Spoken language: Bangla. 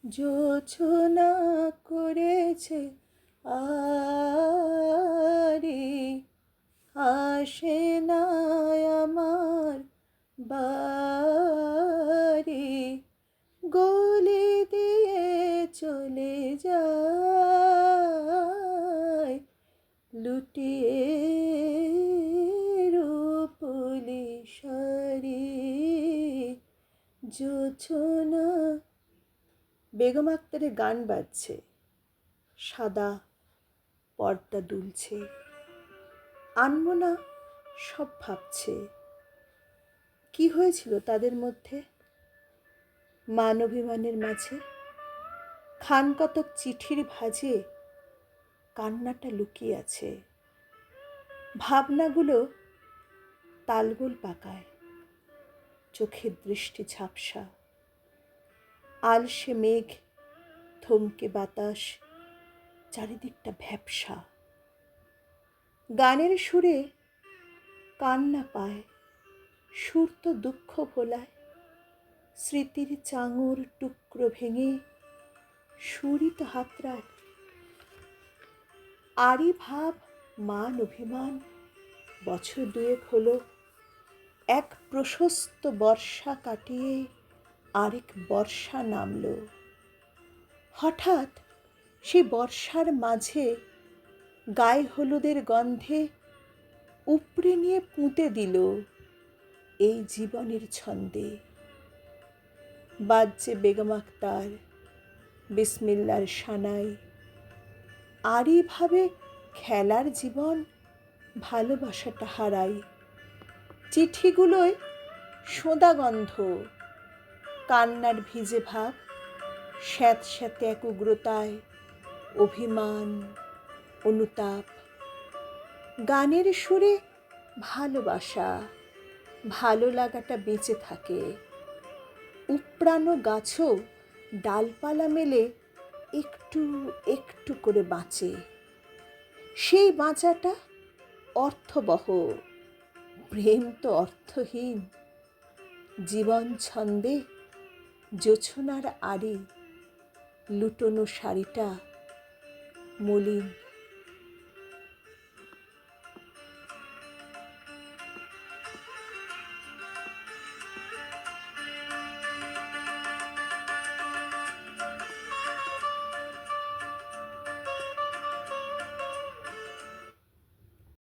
জোছনা করেছে আরে, আসে না আমার বাড়ি, গলি দিয়ে চলে যায় লুটিয়ে রূপলি শাড়ি। জোছনা। বেগম আক্তারের গান বাজছে, সাদা পর্দা দুলছে। আনমনা সব ভাবছে কি হয়েছিল তাদের মধ্যে। মান অভিমানের মাঝে খান কতক চিঠির ভাঁজে কান্নাটা লুকিয়ে আছে। ভাবনাগুলো তালগোল পাকায়, চোখের দৃষ্টি ঝাপসা। আলসে মেঘ, থমকে বাতাস, চারিদিকটা ভ্যাপসা। গানের সুরে কান্না পায়, সুর তো দুঃখ ভোলায়। স্মৃতির চাঙর টুকরো ভেঙে সুরই তো হাতড়ায়। আরই ভাব, মান অভিমান, বছর দুয়েক হলো। এক প্রশস্ত বর্ষা কাটিয়ে আরেক বর্ষা নামলো। হঠাৎ সেই বর্ষার মাঝে গায়ে হলুদের গন্ধে উপড়ে নিয়ে পুঁতে দিল এই জীবনের ছন্দে। বাজছে বেগম আক্তার, বিসমিল্লার সানাই। আরই ভাবে খেলার জীবন, ভালোবাসাটা হারাই। চিঠিগুলোয় সোঁদা গন্ধ, কান্নার ভিজে ভাব, স্যাঁতস্যাঁতে এক উগ্রতায়, অভিমান, অনুতাপ। গানের সুরে ভালোবাসা, ভালো লাগাটা বেঁচে থাকে। উপড়ানো গাছও ডালপালা মেলে একটু একটু করে বাঁচে। সেই বাঁচাটা অর্থবহ, প্রেম তো অর্থহীন। জীবন ছন্দে জোছনার আড়ি, লুটোনো শাড়িটা মলিন।